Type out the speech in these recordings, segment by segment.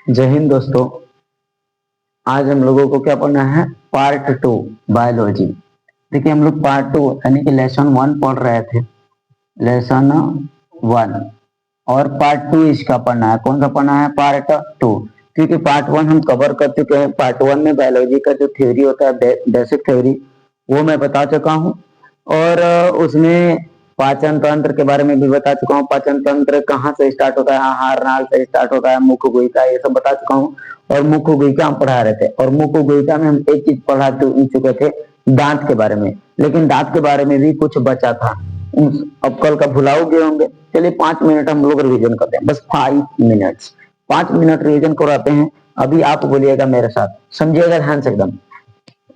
जय हिंद दोस्तों। आज हम लोगों को क्या पढ़ना है? Part 2 biology. देखिए हम लोग पार्ट 2 यानी कि लेसन 1 पढ़ रहे थे, लेसन 1 और पार्ट 2 इसका पढ़ना है। कौन सा पढ़ना है? पार्ट 2। क्योंकि पार्ट 1 हम कवर कर चुके हैं। पार्ट 1 में बायोलॉजी का जो थ्योरी होता है, बेसिक थ्योरी, वो मैं बता चुका हूँ और उसमें पाचन तंत्र के बारे में भी बता चुका हूँ। पाचन तंत्र कहाँ से स्टार्ट होता है? आहार नाल से स्टार्ट होता है, मुख गुहिका, ये सब बता चुका हूँ। और मुख गुहिका हम पढ़ा रहे थे और मुख गुहिका में हम एक चीज पढ़ा चुके थे, दांत के बारे में। लेकिन दांत के बारे में भी कुछ बचा था, अब कल का भुलाओगे होंगे। चलिए 5 मिनट हम लोग रिविजन करते हैं, बस 5 मिनट्स। 5 मिनट रिविजन कराते हैं। अभी आप बोलिएगा मेरे साथ, समझिएगा ध्यान से एकदम।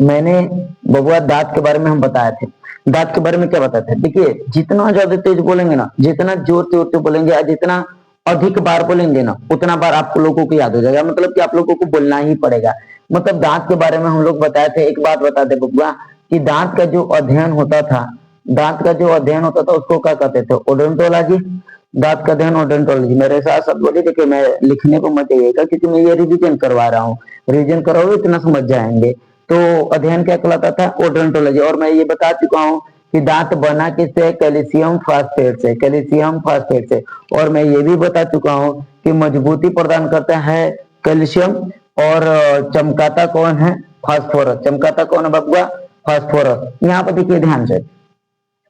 मैंने बबुआ दांत के बारे में हम बताए थे। दांत के बारे में क्या बताते हैं? देखिए जितना ज्यादा तेज बोलेंगे ना, जितना जोर जोर से बोलेंगे या जितना अधिक बार बोलेंगे ना, उतना बार आप लोगों को याद हो जाएगा। मतलब कि आप लोगों को बोलना ही पड़ेगा। मतलब दांत के बारे में हम लोग बताए थे। एक बात बता दे बबुआ कि दांत का जो अध्ययन होता था, दांत का जो अध्ययन होता था उसको क्या कहते थे? ओडोंटोलॉजी। दांत का अध्ययन ओडोंटोलॉजी। मेरे साथ सब बोले देखिए, मैं लिखने को मत जाइएगा क्योंकि मैं ये रिविजन करवा रहा हूँ। रिविजन करोगे इतना समझ जाएंगे। तो अध्ययन क्या कहलाता था? ओडोंटोलॉजी। और मैं ये बता चुका हूँ कि दांत बना किससे? कैल्शियम फास्फेट से, कैल्शियम फास्फेट से। और मैं ये भी बता चुका हूँ कि मजबूती प्रदान करता है कैल्शियम। और चमकाता कौन है? फास्फोरस। चमकाता कौन है बबुआ? फास्फोरस। यहाँ पर देखिए ध्यान से,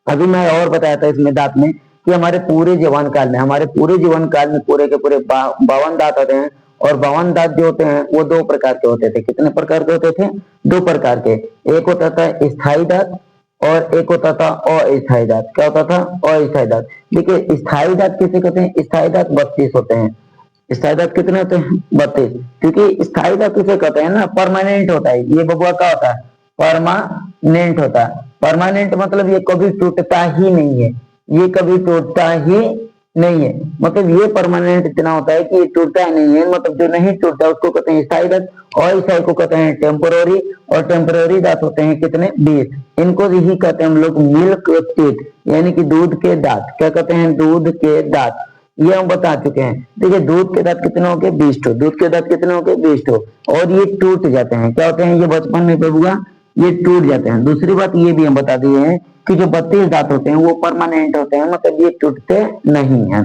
अभी मैं और बताया था इसमें दांत में कि हमारे पूरे जीवन काल में, हमारे पूरे जीवन काल में पूरे के पूरे 52 दांत होते हैं। और 52 दांत जो होते हैं वो 2 प्रकार के होते थे। कितने प्रकार के होते थे? 2 प्रकार के। एक होता था स्थायी दांत और एक होता था अस्थायी दांत। क्या होता था? अस्थायी दांत। देखिए स्थायी दांत किसे कहते हैं? स्थायी दांत 32 होते हैं। स्थायी दांत कितने होते हैं? 32। क्योंकि स्थायी दांत किसे कहते हैं ना, परमानेंट होता है। ये बबुआ क्या होता है? परमानेंट होता है। परमानेंट मतलब ये कभी टूटता ही नहीं है, ये कभी टूटता ही नहीं है। मतलब ये परमानेंट इतना होता है कि ये टूटता ही नहीं है। मतलब जो नहीं टूटता उसको कहते हैं स्थायी दांत, और स्थायी को कहते हैं टेम्पोररी। और टेम्पोररी दांत होते हैं कितने? 20। इनको ही कहते हैं हम लोग मिल्क टीथ, यानी कि दूध के दांत। क्या कहते हैं? दूध के दांत। ये हम बता चुके हैं। देखिए दूध के दांत कितने हो गए? 20 ठो। दूध के दांत कितने हो गए? 20 ठो। और ये टूट जाते हैं। क्या होते हैं? ये बचपन में बबुआ ये टूट जाते हैं। दूसरी बात ये भी हम बता दिए हैं कि जो 32 दांत होते हैं वो परमानेंट होते हैं, मतलब ये टूटते नहीं है।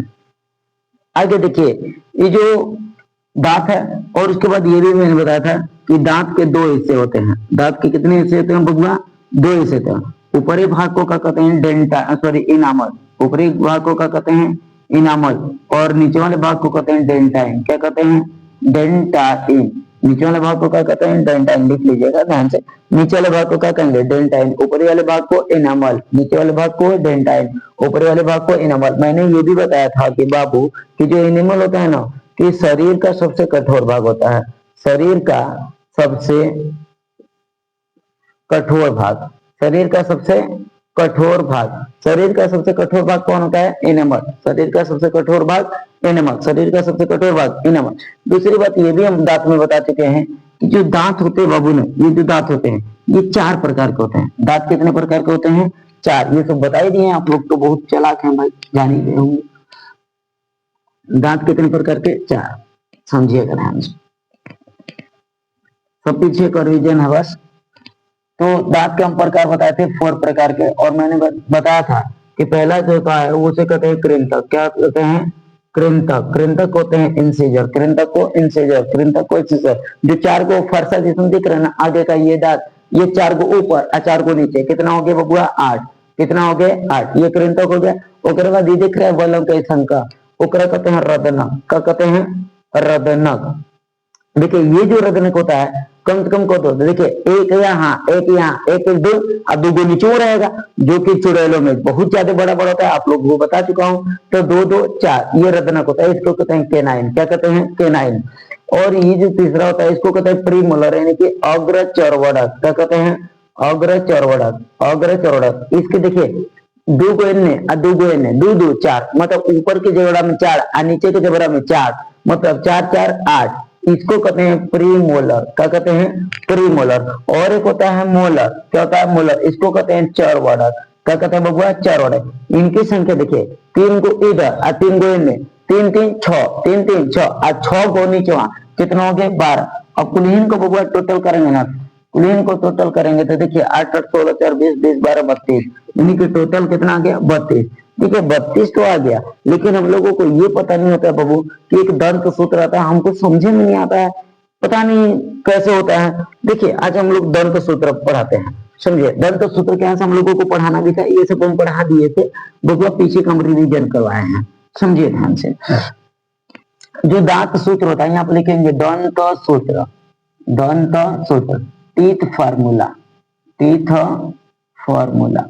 आगे देखिए, ये जो दांत है, और उसके बाद ये भी मैंने बताया था कि दांत के 2 हिस्से होते हैं। दांत के कितने हिस्से होते हैं बबुआ? 2 हिस्से होते हैं। ऊपरी भाग को क्या कहते हैं? Denta, sorry enamel. ऊपरी भाग को क्या कहते हैं? इनामल। और नीचे वाले भाग को कहते हैं डेंटाइन। क्या कहते हैं? डेंटाइन। नीचे वाले भाग को क्या कहते हैं? डेंटाइन। लिख लीजिएगा ध्यान से। नीचे वाले भाग को क्या कहेंगे? डेंटाइन। ऊपरी वाले भाग को इनामल। नीचे वाले भाग को डेंटाइन, ऊपरी वाले भाग को इनामल। मैंने ये भी बताया था कि बाबू कि जो एनिमल होता है ना, कि शरीर का सबसे कठोर भाग होता है। शरीर का सबसे कठोर भाग, शरीर का सबसे कठोर भाग, शरीर का सबसे कठोर भाग कौन होता है? एनिमल। शरीर का सबसे कठोर भाग एनिमल। शरीर का सबसे कठोर भाग एनिमल। दूसरी बात ये भी हम दांत में बता चुके हैं कि जो दांत होते हैं बाबू ने, ये जो दांत होते हैं ये 4 प्रकार के होते हैं। दांत कितने प्रकार के होते हैं? 4। ये सब बता ही दिए। आप लोग तो बहुत चालाक हैं भाई, जान ही गए होंगे। दांत कितने प्रकार के? 4। समझिएगा ध्यान से, सब पीछे का रिवीजन है बस। तो दांत के हम प्रकार बताए थे 4 प्रकार के। और मैंने बताया था कि पहला जो का है उसे कहते हैं कृंतक। क्या कहते हैं? कृंतक। कृंतक होते हैं इंसिजर। कृंतक को इंसिजर, कृंतक को इंसिजर। जो 4 को फरसा जिसमें दिख रहा है ना आगे का ये दांत, ये 4 को ऊपर और 4 को नीचे। कितना हो गया बबुआ? 8। कितना हो गया? 8। ये कृंतक हो गया। ओकरे बाद ये दिख रहा है बलम के शंका, ओकरा कहते हैं रदनक। क्या कहते हैं? रदनक। देखिए ये जो रदनक होता है कम से कम को दो, देखिए एक यहाँ एक यहाँ एक दो, अब 2 नीचे रहेगा जो कि चुड़ैलों में बहुत ज्यादा बड़ा बड़ा होता है। आप लोग वो बता चुका हूँ। तो 2 2 4 ये रदनक होता है। इसको कहते हैं केनाइन। क्या कहते हैं? केनाइन। और ये जो तीसरा होता है इसको कहते हैं प्रीमोलर, यानी कि अग्र चर्वणक। क्या कहते हैं? अग्र चर्वणक। अग्र चर्वणक। इसके देखिए 2 को इनने और 2 को इनने, 2 2 4, मतलब ऊपर के जबड़ा में 4 और नीचे के जबड़ा में 4, मतलब 4 4 8। इसको कहते हैं प्रीमोलर। क्या कहते हैं? प्रीमोलर। और एक होता है मोलर। क्या होता है? मोलर। इसको कहते हैं चर्वणक। क्या कहते हैं बबुआ? चर्वणक। इनकी संख्या देखिए 3 को इधर और 3 को इनमें, 3 3 6, 3 3 6 और 6 को नीचे वहां, कितना हो गया 12। अब कुलीन को बबुआ टोटल करेंगे ना, कुलीन को टोटल करेंगे तो देखिए 8 8 16 4 20 20 12 32, यानी कि टोटल कितना आ गया 32। देखिए 32 तो आ गया, लेकिन हम लोगों को ये पता नहीं होता बाबू कि एक दंत सूत्र आता है, हमको समझे में नहीं आता है, पता नहीं कैसे होता है। देखिए आज हम लोग दंत सूत्र पढ़ाते हैं, समझे, दंत सूत्र क्या है हम लोगों को पढ़ाना भी था, ये सब हम पढ़ा दिए थे बबुआ, पीछे का हम रिवीजन करवाए हैं, समझिए ध्यान से। जो दांत सूत्र होता है यहाँ पे लिखेंगे दंत सूत्र, दंत सूत्र, टीथ फार्मूला, टीथ फार्मूला,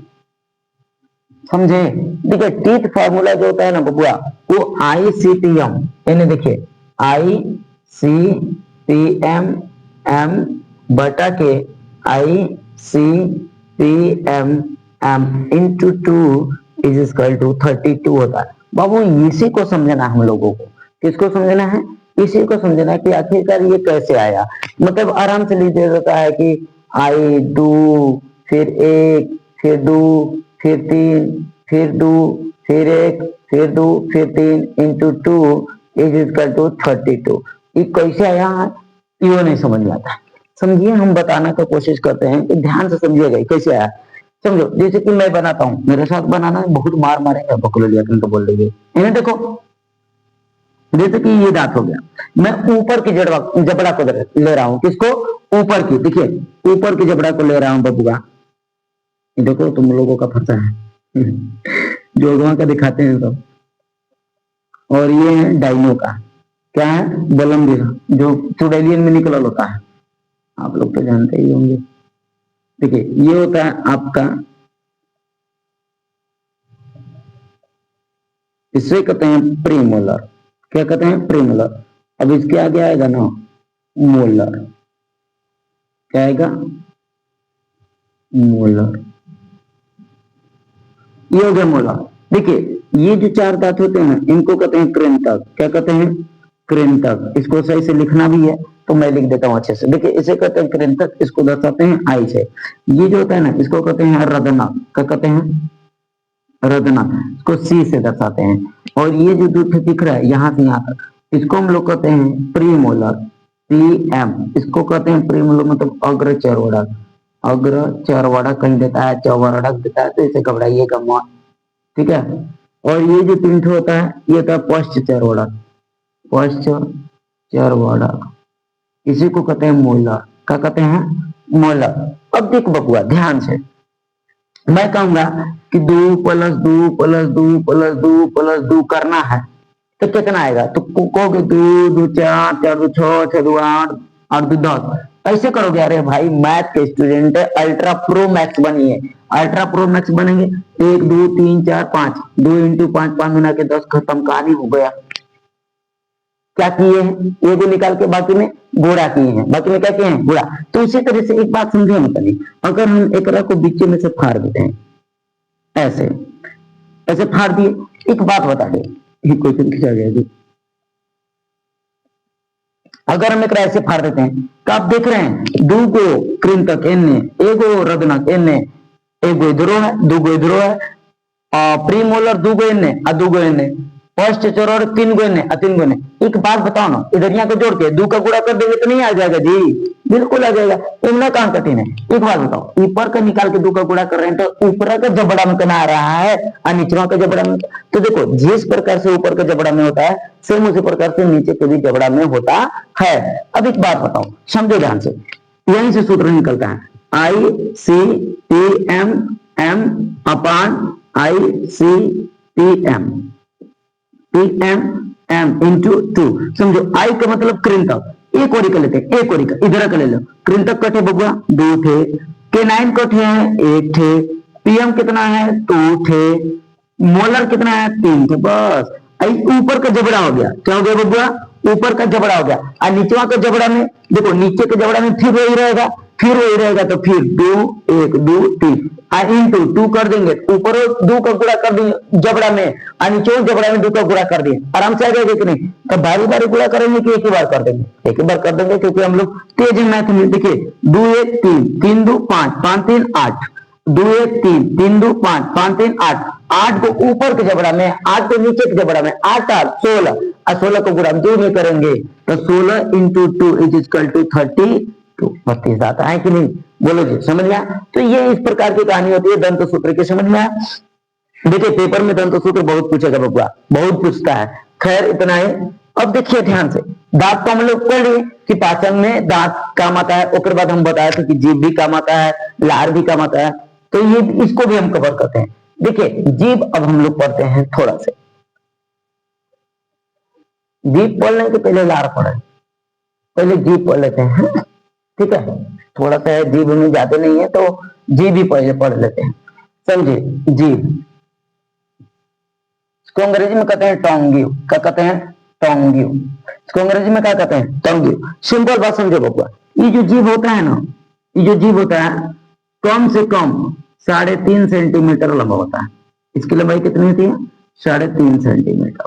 समझे। देखिए टीथ फार्मूला जो होता है ना बबुआ, वो ICTM, यानी देखिए ICTM M बटा के ICTM M into 2 is equal to 32 होता है। बाबू इसी को समझना हम लोगों को, किसको समझना है, इसी को समझना है कि आखिरकार ये कैसे आया। मतलब आराम से लिख दिया जाता है कि आई डू, फिर एक, फिर दो, फिर तीन, फिर दो, फिर एक, फिर दो, फिर तीन इंटू 2 इज इक्वल टू 32। ये कैसे आया है ये नहीं समझ में आता है, समझिए। हम बताने का कोशिश करते हैं कि ध्यान से समझिएगा कैसे आया। समझो जैसे कि मैं बनाता हूँ, मेरे साथ बनाना है, बहुत मार मारेंगे, पकड़ लिया तुम तो बोल देंगे। इन्हें देखो, जैसे कि ये दांत हो गया, मैं ऊपर की जबड़ा को ले रहा हूँ, किसको, ऊपर की, देखिए ऊपर की जबड़ा को ले रहा हूँ बबुआ, देखो तुम लोगों का फंसा है जोड़वा का दिखाते हैं तो, और ये है डाइनो का, क्या है, बलम जो चुड़ैलियन में निकल होता है, आप लोग तो जानते ही होंगे। देखिए ये होता है आपका, इसे कहते हैं प्रीमोलर, क्या कहते हैं, प्रीमोलर। अब इसके आगे आएगा ना मोलर, क्या आएगा, मोलर, ये हो गया मोलर। देखिए ये जो चार दांत होते हैं इनको कहते हैं कृंतक, क्या कहते हैं, कृंतक। इसको सही से लिखना भी है तो मैं लिख देता हूं अच्छे से। देखिए इसे कहते हैं कृंतक, इसको दर्शाते हैं आई से। ये जो होता है ना इसको कहते हैं रदनक, क्या कहते हैं, रदनक, इसको सी से दर्शाते हैं। और ये जो दूध दिख रहा है यहाँ से यहाँ तक, इसको हम लोग कहते हैं प्रीमोलर, PM। इसको कहते हैं प्रीमोलर, मतलब अग्र चरवड़क, अग्र चरवड़क कहीं देता है, चौवड़क देता है, तो इसे घबराइएगा मत, ठीक है। और ये जो तीन होता है ये होता है पश्च चरवड़क, पश्च चरवड़क, इसी को कहते हैं मोलर, क्या कहते हैं, मोलर। अब देखो बबुआ ध्यान से, मैं कहूंगा कि 2 + 2 + 2 + 2 + 2 करना है तो कितना आएगा, तो कहोगे 2 2 4 4 2 6 6 2 8 8 2 10, ऐसे करोगे। अरे भाई मैथ के स्टूडेंट है, अल्ट्रा प्रो मैक्स बनिए, अल्ट्रा प्रो मैक्स बनेंगे। 1 2 3 4 5, 2 × 5 5 गुना के 10, खत्म, कहानी हो गया। क्या किए हैं, ये भी निकाल के बाकी में गुणा किए हैं, बाकी में क्या किए हैं, गुणा। तो उसी तरह से एक बात समझे ना पहले, अगर हम एक को बीच में से फाड़ देते हैं, ऐसे ऐसे फाड़ दिए, एक बात बता दे, ये क्वेश्चन खींचा गया जी। अगर हम एक ऐसे फाड़ देते हैं तो आप देख रहे हैं 2 गो कृंतक एने, 1 गो रदनक एने, 1 गो इधरो है, 2 गो इधरो है, प्रीमोलर 2 गो एने और 2 गो एने, फर्स्ट चरोड़ 3 गो एने और 3 गो एने। एक बात बताओ ना, इधर यहाँ को जोड़ के 2 का गुणा कर देंगे तो नहीं आ जाएगा जी, बिल्कुल आ जाएगा, इतना कहां कठिन है। एक बात बताओ, ऊपर का निकाल के 2 का गुणा कर रहे हैं तो ऊपर का जबड़ा में कितना आ रहा है और निचवा का जबड़ा में, तो देखो जिस प्रकार से ऊपर का जबड़ा में होता है सेम उसी प्रकार से नीचे के भी जबड़ा में होता है। अब एक बात बताओ, समझो ध्यान से, यहीं से सूत्र निकलता है ICTM M अपान ICTM, PM M × 2। समझो I का मतलब कृंतक, एक और कर लेते हैं, एक और इधर का ले लो, कृंतक कटे बबुआ 2 थे, K9 कटे हैं 1 थे, PM कितना है 2 थे, मोलर कितना है 3 थे, बस। ऊपर का जबड़ा हो गया, क्या हो गया बबुआ, ऊपर का जबड़ा हो गया। और नीचवा का जबड़ा में देखो, नीचे के जबड़ा में फिर वही रहेगा, फिर वही रहेगा, तो फिर 2 1 2 3 इंटू 2 कर देंगे, ऊपर 2 का गुणा कर देंगे जबड़ा में, और नीचे जबड़ा में 2 का गुणा कर दिए, आराम से आ जाएगा कि नहीं। तो बारी बारी गुणा करेंगे कि एक ही बार कर देंगे, एक ही बार कर देंगे, क्योंकि हम लोग तेज मैथ में। देखिए 2 1 3 3 2 5 5 3 8, 2 1 3 3 2 5 5 3 8, 8 को ऊपर के जबड़ा में, 8 को नीचे के जबड़ा में, 8 8 16, और 16 को गुणा 2 में करेंगे तो 16 इंटू 2 इज इक्वल टू 32, 32 आता है कि नहीं? बोलो जी, समझ में आया? तो ये इस प्रकार की कहानी होती है दंत सूत्र की, समझ में आया? देखिए पेपर में दंत सूत्र बहुत पूछेगा बबुआ, बहुत पूछता है। खैर इतना ही। अब देखिए ध्यान से, दांत को हम लोग पढ़ लिए कि पाचन में दांत काम आता है, उसके बाद हम बताए थे कि जीभ भी काम आता है, लार भी काम आता है, तो ये इसको भी हम कवर करते हैं। देखिए जीभ अब हम लोग पढ़ते हैं थोड़ा से, जीभ पढ़ने के पहले लार पढ़े, पहले जीभ पढ़ लेते हैं, ठीक है? थोड़ा सा जीभ में ज्यादा नहीं है तो जीभ भी पहले पढ़ लेते हैं, समझे? जीभ इसको अंग्रेजी में कहते हैं टोंग्यू, क्या कहते हैं? टोंग्यू। इसको अंग्रेजी में क्या कहते हैं? टोंग्यू। सिंपल बात समझो बबुआ, ये जो जीभ होता है ना, ये जो जीभ होता है कम से कम 3.5 सेंटीमीटर लंबा होता है। इसकी लंबाई कितनी होती है? 3.5 सेंटीमीटर।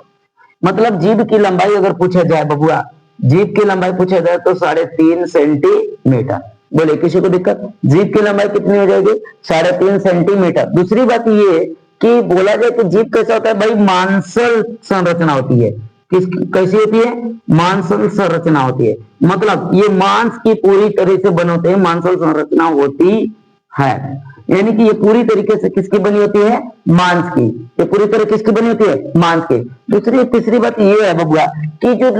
मतलब जीभ की लंबाई अगर पूछा जाए बबुआ, जीभ की लंबाई पूछा जाए तो 3.5 सेंटीमीटर। बोले किसी को दिक्कत? जीभ की लंबाई कितनी हो जाएगी? 3.5 सेंटीमीटर। दूसरी बात ये कि बोला जाए कि जीभ कैसा होता है भाई? मांसल संरचना होती है। किस कैसी होती है? मांसल संरचना होती है, मतलब ये मांस की पूरी तरह से बने होते हैं, मांसल संरचना होती है। यानी कि ये पूरी तरीके से किसकी बनी होती है? मांस की। ये पूरी तरह किसकी बनी होती है? मांस की। दूसरी तीसरी बात ये है बबुआ कि जो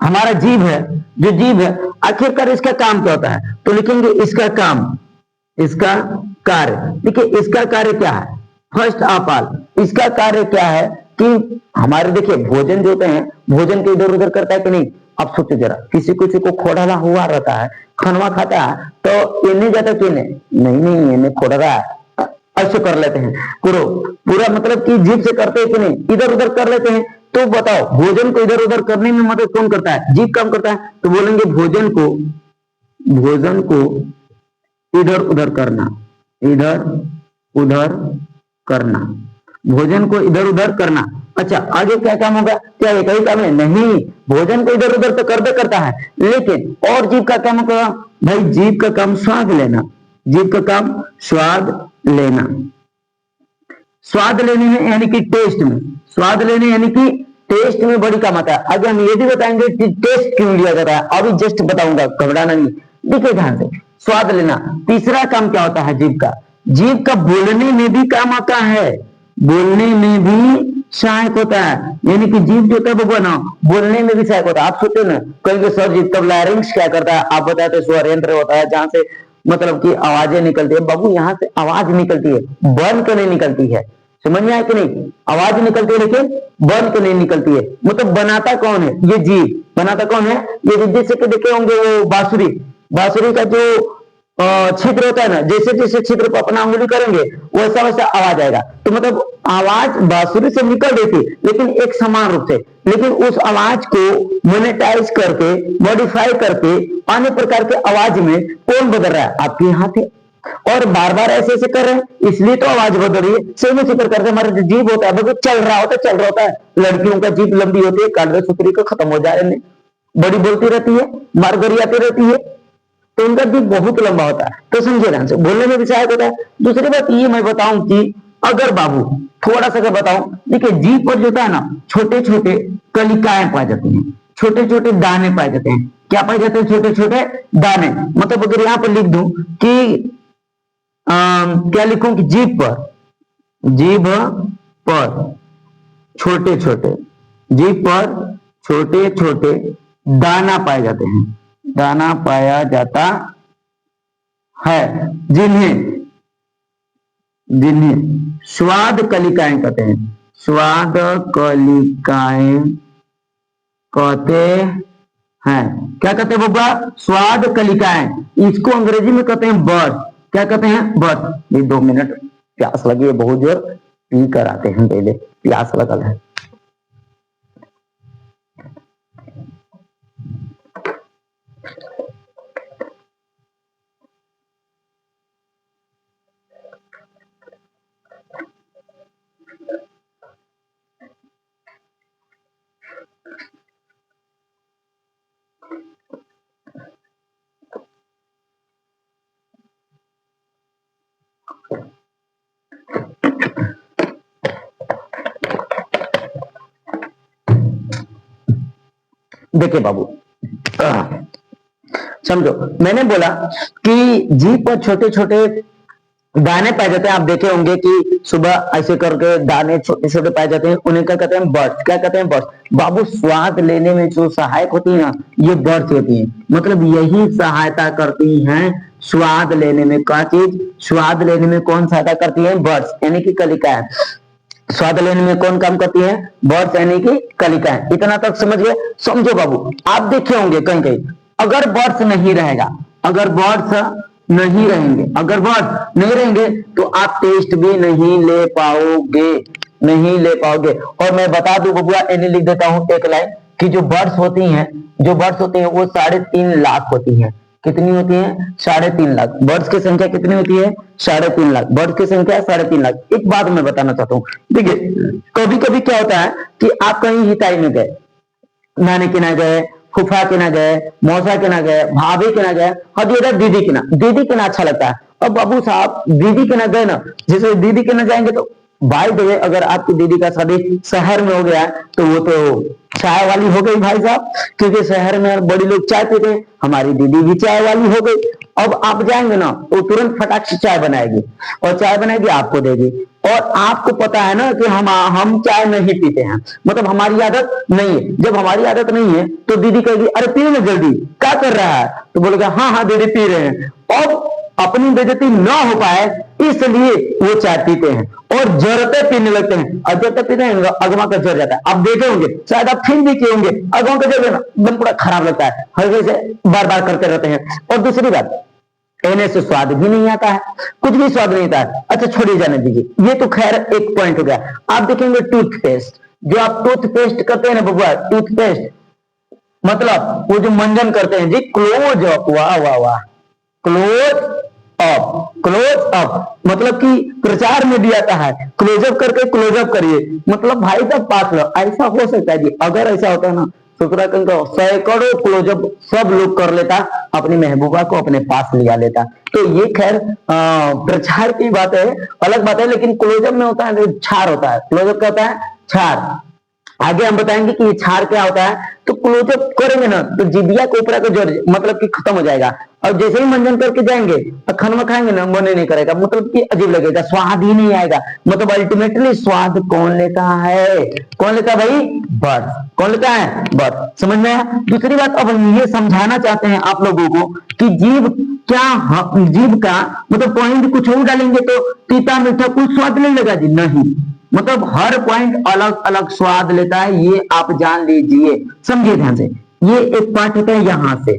हमारा जीभ है, जो जीभ है आखिरकार इसका काम क्या होता है? तो लिखेंगे इसका काम, इसका कार्य। देखिए इसका कार्य क्या है? फर्स्ट ऑफ ऑल इसका कार्य क्या है कि हमारे देखिए भोजन जो होते हैं, भोजन को इधर उधर करता है कि नहीं? अब सोचो जरा, किसी किसी को खोड़ा हुआ रहता है, खानवा खाता है तो ये नहीं जाता कि नहीं ये खोड़ रहा है, ऐसे कर लेते हैं पूरा पूरा, मतलब कि जीभ से करते हैं कि नहीं? इधर उधर कर लेते हैं। तो बताओ भोजन को इधर उधर करने में मदद कौन करता है? जीभ काम करता है। तो बोलेंगे भोजन को इधर उधर करना, इधर उधर करना, भोजन को इधर उधर करना। अच्छा आगे क्या काम होगा? क्या एक ही काम है? नहीं, भोजन को इधर उधर तो करते करता है, लेकिन और जीभ का काम होगा भाई, जीभ का काम स्वाद लेना, जीभ का काम स्वाद लेना। स्वाद लेने में यानी कि टेस्ट में, स्वाद लेने यानी कि टेस्ट में बड़ी काम आता है। आगे हम ये भी बताएंगे कि टेस्ट क्यों लिया जाता है, अभी जस्ट बताऊंगा, घबराना नहीं। देखिए ध्यान से, स्वाद लेना। तीसरा काम क्या होता है जीभ का? जीभ का बोलने में भी काम आता है, बोलने में भी सहायक होता है। यानी कि जीभ जो होता है बबुआ ना, बोलने में भी सहायक होता है। आप सोचते ना कहेंगे सर जी तब लैरिंक्स क्या करता है? आप बताते स्वर यंत्र होता है जहां से मतलब कि आवाजें निकलती है। बाबू यहाँ से आवाज निकलती है, बन के नहीं निकलती है। समझ में आया कि नहीं? आवाज निकलती है लेकिन बन के नहीं निकलती है। मतलब बनाता कौन है? ये जीभ। बनाता कौन है? ये जैसे कि देखे होंगे वो बांसुरी, बांसुरी का जो छिद्र होता है ना, जैसे जैसे छिद्र को अपना उंगली करेंगे वैसा वैसा आवाज आएगा। तो मतलब आवाज बांसुरी से निकल रही थी लेकिन एक समान रूप से, लेकिन उस आवाज को मोनेटाइज करके, मॉडिफाई करके अन्य प्रकार के आवाज में कौन बदल रहा है? आपके हाथ है। और बार बार ऐसे ऐसे कर रहे हैं इसलिए तो आवाज बदल रही है। सेम इसी प्रकार से हमारा जो जीभ होता है वो चल रहा होता है। लड़कियों का जीभ लंबी होती है, काले सुतरी को खत्म हो जाए, बड़ी बोलती रहती है, मार गरियाती रहती है, तो उनका जीभ बहुत लंबा होता है। तो समझे ध्यान से, बोलने में भी सहायक होता है। दूसरी बात ये मैं बताऊं कि अगर बाबू थोड़ा सा बताऊं, देखिए जीभ पर जो होता है ना, छोटे छोटे कलिकाएं पाए जाते हैं, छोटे छोटे दाने पाए जाते हैं। क्या पाए जाते हैं? छोटे छोटे दाने। मतलब अगर यहां पर लिख दूं कि क्या लिखूं कि जीभ पर छोटे छोटे, जीभ पर छोटे छोटे दाना पाए जाते हैं, दाना पाया जाता है, जिन्हें जिन्हें स्वाद कलिकाएं कहते हैं, स्वाद कलिकाएं कहते हैं। क्या कहते हैं बब्बा? स्वाद कलिकाएं। इसको अंग्रेजी में कहते हैं बर्ड। क्या कहते हैं? बर्ड। ये 2 मिनट प्यास लगी है बहुत जोर, पी कर आते हैं, पहले प्यास लगल है। देखिए बाबू, समझो, मैंने बोला कि जीभ पर छोटे छोटे दाने पाए जाते हैं। आप देखे होंगे कि सुबह ऐसे करके दाने छोटे छोटे पाए जाते हैं, उन्हें क्या कहते हैं? बर्ड्स। क्या कहते हैं? बर्ड्स। बाबू, स्वाद लेने में जो सहायक होती है ना, ये बर्ड्स होती है। मतलब यही सहायता करती हैं स्वाद लेने में। क्या चीज? स्वाद लेने में कौन सहायता करती है? बर्ड्स, यानी कि कलिकाएं। स्वाद लेने में कौन काम करती है? बर्ड्स, यानी कि कलिकाएं। इतना तक समझ गए? समझो बाबू, आप देखे होंगे कहीं कहीं, अगर बर्ड्स नहीं रहेगा, अगर बर्ड्स नहीं रहेंगे, अगर बर्ड्स नहीं रहेंगे तो आप टेस्ट भी नहीं ले पाओगे, नहीं ले पाओगे। और मैं बता दूं बबुआ, इन्हें लिख देता हूं एक लाइन, कि जो बर्ड्स होती हैं, जो बर्ड्स होती हैं वो 3.5 लाख होती हैं। कितनी होती है? 3.5 लाख। बर्ड्स की संख्या कितनी होती है? 3.5 लाख। बर्ड्स की संख्या 3.5 लाख। एक बात मैं बताना चाहता हूँ, देखिए कभी कभी क्या होता है कि आप कहीं हिताई में गए, नानी के ना गए, फूफा के ना गए, मौसा के ना गए, भाभी के ना गए, हद दीदी के ना, दीदी के ना अच्छा लगता है। अब बाबू साहब दीदी के ना गए ना, जैसे दीदी के ना जाएंगे तो भाई देवे, अगर आपकी दीदी का शादी शहर में हो गया है तो वो तो चाय वाली हो गई भाई साहब, क्योंकि शहर में बड़ी लोग चाय पीते हैं, हमारी दीदी भी चाय वाली हो गई। अब आप जाएंगे ना, वो तुरंत फटाक से चाय बनाएगी, और चाय बनाएगी आपको देगी। और आपको पता है ना कि हम चाय नहीं पीते हैं, मतलब हमारी आदत नहीं है। जब हमारी आदत नहीं है तो दीदी कहेगी अरे पी ना जल्दी, क्या कर रहा है? तो बोलेगा हाँ हाँ दीदी पी रहे हैं। अब अपनी बेइज्जती ना हो पाए इसलिए वो चाय पीते हैं और जरते पीने लगते हैं, और जरते पीते हैं अगवा का जर जाता है। आप देखे होंगे, शायद आप फील भी किए होंगे, अगवा का जर एकदम पूरा खराब लगता है, हर से बार बार करते रहते हैं। और दूसरी बात, पीने से स्वाद भी नहीं आता है, कुछ भी स्वाद नहीं आता है। अच्छा छोड़िए, जाने दीजिए, ये तो खैर एक पॉइंट हो गया। आप देखेंगे टूथपेस्ट, जो आप टूथपेस्ट करते हैं ना बबुआ, टूथपेस्ट मतलब वो जो मंजन करते हैं जी, क्लोज अप, वाह वाह वाह, क्लोज अप, क्लोज अप मतलब कि प्रचार में भी आता है, क्लोजअप करके क्लोजअप करिए, मतलब भाई साहब पास लो। ऐसा हो सकता है जी, अगर ऐसा होता है ना, शुक्राकंद का सैकड़ों क्लोजअप सब लोग कर लेता, अपनी महबूबा को अपने पास लिया लेता। तो ये खैर प्रचार की बात है, अलग बात है, लेकिन क्लोजअप में होता है छार होता है। क्लोजअप क्या होता है? छार। आगे हम बताएंगे कि ये छार क्या होता है। तो क्लोजअप करेंगे ना तो जिबिया के ऊपर का जोर मतलब कि खत्म हो जाएगा, और जैसे ही मंजन करके जाएंगे और खनवा खाएंगे ना, मन नहीं करेगा, मतलब कि अजीब लगेगा, स्वाद ही नहीं आएगा। मतलब अल्टीमेटली स्वाद कौन लेता है? कौन लेता है भाई? बर्ड्स। कौन लेता है? बर्ड्स। समझ में आया? दूसरी बात, अब हम ये समझाना चाहते हैं आप लोगों को कि जीभ क्या, जीभ का मतलब पॉइंट कुछ और डालेंगे तो तीता मीठा कुछ स्वाद नहीं लगा जी, नहीं, मतलब हर पॉइंट अलग अलग स्वाद लेता है, ये आप जान लीजिए, समझिए ध्यान से। ये एक पार्ट होता है यहां से,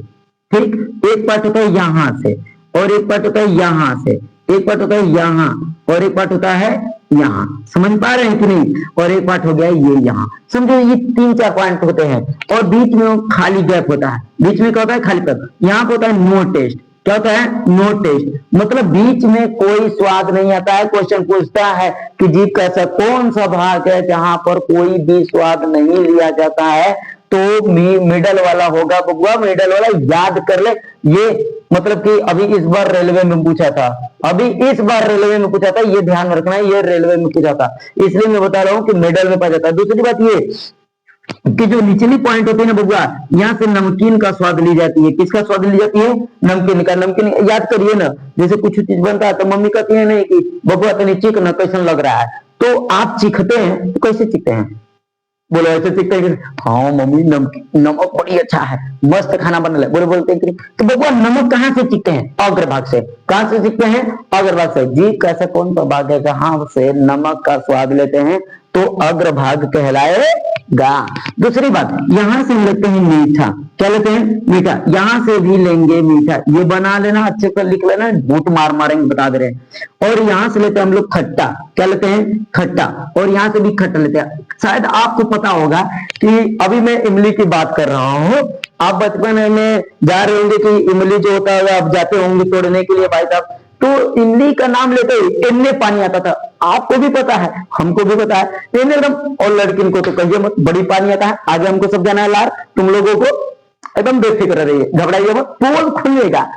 ठीक, एक पार्ट होता है यहां से, और एक पार्ट होता है यहां से, एक पार्ट होता है यहां, और एक पार्ट होता है यहां। समझ पा रहे हैं कि नहीं? और एक पार्ट हो गया ये यहां। समझो ये 3-4 पॉइंट होते हैं, और बीच में खाली गैप होता है। बीच में क्या होता है? खाली गैप। यहाँ पे होता है नो टेस्ट। क्या होता है? नो टेस्ट, मतलब बीच में कोई स्वाद नहीं आता है। क्वेश्चन पूछता है कि जीभ का ऐसा कौन सा भाग है जहां पर कोई भी स्वाद नहीं लिया जाता है? तो मिडल वाला होगा बबुआ, मिडल वाला याद कर ले। ये मतलब कि अभी इस बार रेलवे में पूछा था, अभी इस बार रेलवे में पूछा था, ये ध्यान रखना है, ये रेलवे में पूछा था, इसलिए मैं बता रहा हूं कि मिडल में पाया जाता है। दूसरी बात ये कि जो निचली पॉइंट होती है ना बबुआ, यहाँ से नमकीन का स्वाद ली जाती है। किसका स्वाद ली जाती है? नमकीन का। नमकीन याद करिए ना, जैसे कुछ चीज बनता है तो मम्मी कहती है नहीं कि बबुआ तो चीख ना, कैसा लग रहा है, तो आप चीखते हैं तो कैसे चीखते हैं? बोलो ऐसे सीखते हैं? हाँ मम्मी नमक बड़ी अच्छा है, मस्त खाना बना ले, बोले बोलते हैं। तो बबुआ नमक कहाँ से सीखते हैं? अग्रभाग से। कहाँ से सीखते हैं? अग्रभाग से। जीभ कैसा कौन सा भाग है जहां से नमक का स्वाद लेते हैं? तो अग्रभाग कहलाएगा। दूसरी बात, यहां से लेते हैं मीठा। क्या लेते हैं? मीठा। यहां से भी लेंगे मीठा, ये बना लेना, अच्छे से लिख लेना, बूट मार मारेंगे बता दे रहे हैं। और यहां से लेते हैं हम लोग खट्टा। क्या लेते हैं? खट्टा। और यहां से भी खट्टा लेते हैं। शायद आपको पता होगा कि अभी मैं इमली की बात कर रहा हूं, आप बचपन में जा रहे होंगे कि इमली जो होता है आप जाते होंगे तोड़ने के लिए भाई साहब, तो इमली का नाम लेते ही इनमें पानी आता था। आपको भी पता है, हमको भी पता है, एकदम, और लड़किन को तो कहिए मत, बड़ी पानी आता है। आगे हमको सब जाना है लार, तुम लोगों को एकदम बेफिक्र रहिए, घबराइए मत, पोल खुलेगा।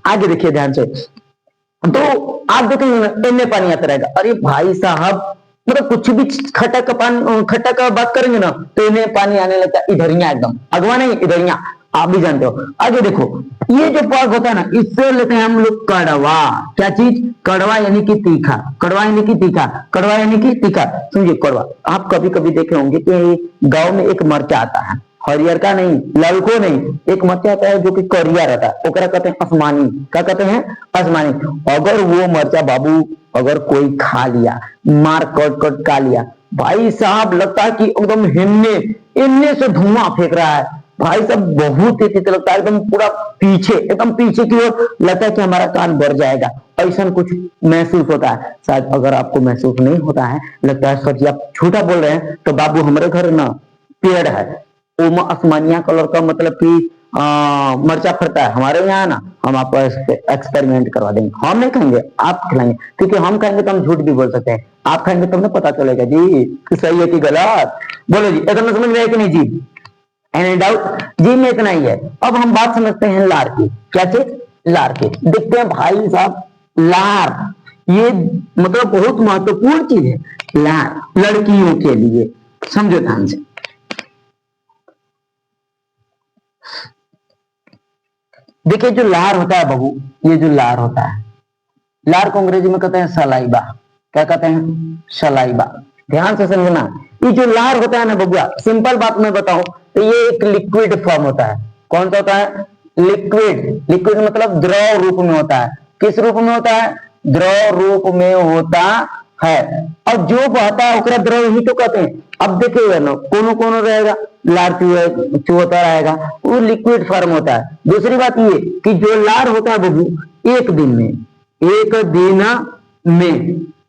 आगे देखिए ध्यान से, तो आप देखेंगे इनमें पानी आता रहेगा। अरे भाई साहब मतलब कुछ भी खट्टा का बात करेंगे ना तो इन्हें पानी आने लगता है, इधरिया एकदम, अगवा नहीं इधरिया, आप भी जानते हो। आगे देखो, ये जो पाक होता है ना, इससे लेते हैं हम लोग कड़वा। क्या चीज? कड़वा यानी कि तीखा, कड़वा यानी कि तीखा, कड़वा यानी कि तीखा, समझिए कड़वा। आप कभी कभी देखे होंगे कि गांव में एक मरचा आता है, हरियर का नहीं, ललको नहीं, एक मरचा आता है जो कि करिया रहता है, ओकरा कहते हैं आसमानी। क्या कहते हैं? आसमानी। अगर वो मरचा बाबू अगर कोई खा लिया, मार कट कट खा लिया, भाई साहब लगता है कि एकदम हिन्ने इनने से धुआं फेंक रहा है भाई साहब, बहुत ही तीत लगता है, एकदम पूरा पीछे, एकदम पीछे की ओर लगता है कि हमारा कान भर जाएगा, ऐसा कुछ महसूस होता है। शायद अगर आपको महसूस नहीं होता है, लगता है सर जी आप झूठा बोल रहे हैं, तो बाबू हमारे घर ना पेड़ है, ओमा आसमानिया कलर का, मतलब कि मर्चा फरता है हमारे यहाँ ना, हम आपको एक्सपेरिमेंट करवा देंगे। हम नहीं खाएंगे, आप खिलाएंगे, क्योंकि हम खाएंगे तो हम झूठ भी बोल सकते हैं, आप खाएंगे तब तो पता चलेगा जी कि सही है कि गलत। बोलो जी, इतना समझ में आया कि नहीं जी? Any doubt? जी में इतना ही है। अब हम बात समझते हैं लार की। क्या चीज? लार की। देखते हैं भाई साहब, लार ये मतलब बहुत महत्वपूर्ण चीज है। लार लड़कियों के लिए, समझो ध्यान से। देखिए जो लार होता है बहू, ये जो लार होता है, लार को अंग्रेजी में कहते हैं सलाइबा। क्या कहते हैं? सलाइबा। ध्यान से समझना, ये जो लार होता है ना बबुआ, सिंपल बात मैं बताऊं तो ये एक लिक्विड फॉर्म होता है। कौन सा होता है? लिक्विड। लिक्विड मतलब द्रव रूप में होता है। किस रूप में होता है? द्रव रूप में होता है। और जो बहता है उसका द्रव ही तो कहते हैं। अब देखिएगा ना, कोनो कोनो रहेगा लार चुहता रहेगा, वो लिक्विड फॉर्म होता है। दूसरी बात ये कि जो लार होता है बबू, एक दिन में